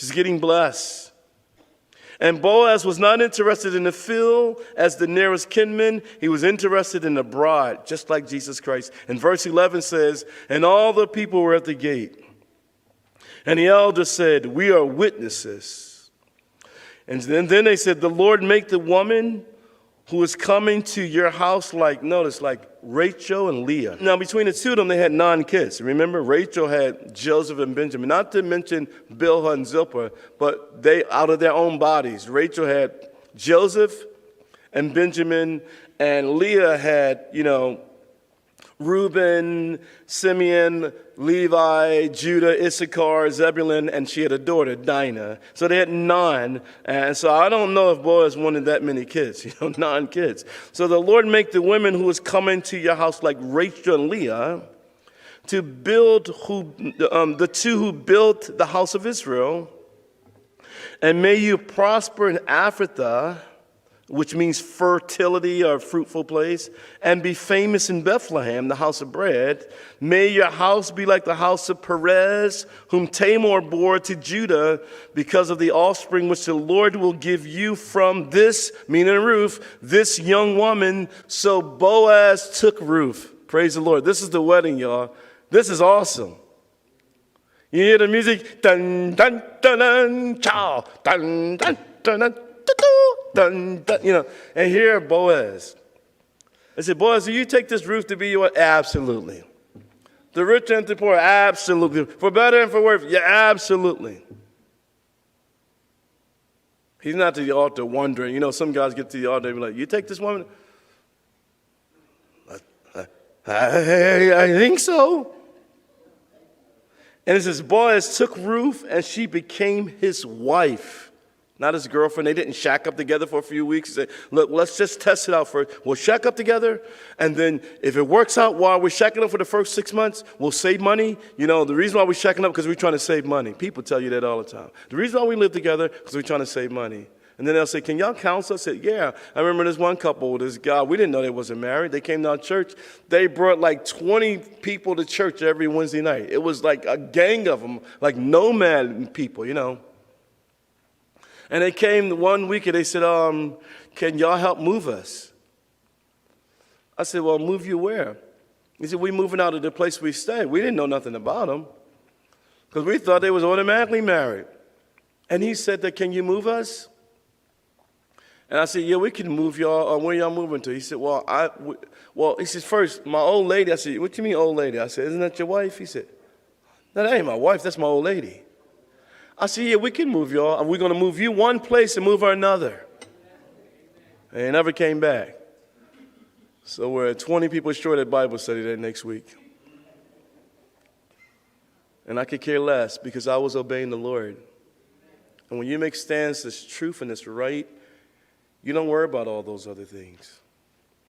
She's getting blessed. And Boaz was not interested in the field as the nearest kinman. He was interested in the bride, just like Jesus Christ. And verse 11 says, and all the people were at the gate. And the elders said, we are witnesses. And then they said, the Lord make the woman who is coming to your house like Rachel and Leah. Now, between the two of them, they had 9 kids. Remember, Rachel had Joseph and Benjamin, not to mention Bilhah and Zilpah, but they, out of their own bodies. Rachel had Joseph and Benjamin, and Leah had, Reuben, Simeon, Levi, Judah, Issachar, Zebulun, and she had a daughter, Dinah. So they had 9. And so I don't know if Boaz wanted that many kids, 9 kids. So the Lord make the women who is coming to your house like Rachel and Leah to build the two who built the house of Israel. And may you prosper in Ephrathah, which means fertility or fruitful place, and be famous in Bethlehem, the house of bread. May your house be like the house of Perez, whom Tamar bore to Judah, because of the offspring which the Lord will give you from this, meaning Ruth, this young woman. So Boaz took Ruth. Praise the Lord. This is the wedding, y'all. This is awesome. You hear the music? Dun, dun, dun, dun, chow. Dun, dun, dun, dun. Dun, dun, and here Boaz. I said, Boaz, do you take this Ruth to be your? Absolutely. The rich and the poor, absolutely. For better and for worse, yeah, absolutely. He's not to the altar wondering. Some guys get to the altar and be like, you take this woman? I think so. And it says, Boaz took Ruth and she became his wife. Not his girlfriend. They didn't shack up together for a few weeks. They said, look, let's just test it out first. We'll shack up together, and then if it works out while we're shacking up for the first 6 months, we'll save money. The reason why we're shacking up is because we're trying to save money. People tell you that all the time. The reason why we live together is because we're trying to save money. And then they'll say, can y'all counsel? I said, yeah. I remember this one couple, this guy, we didn't know they wasn't married. They came to our church. They brought like 20 people to church every Wednesday night. It was like a gang of them, like nomad people, And they came one week and they said, can y'all help move us? I said, well, move you where? He said, we moving out of the place we stay. We didn't know nothing about them because we thought they was automatically married. And he said that, can you move us? And I said, yeah, we can move y'all. Where y'all moving to? He said, he said, first, my old lady. I said, what you mean old lady? I said, isn't that your wife? He said, no, that ain't my wife. That's my old lady. I said, yeah, we can move y'all. And we're going to move you one place and move her another. And they never came back. So we're 20 people short at Bible study that next week. And I could care less because I was obeying the Lord. And when you make stands that's truth and that's right, you don't worry about all those other things.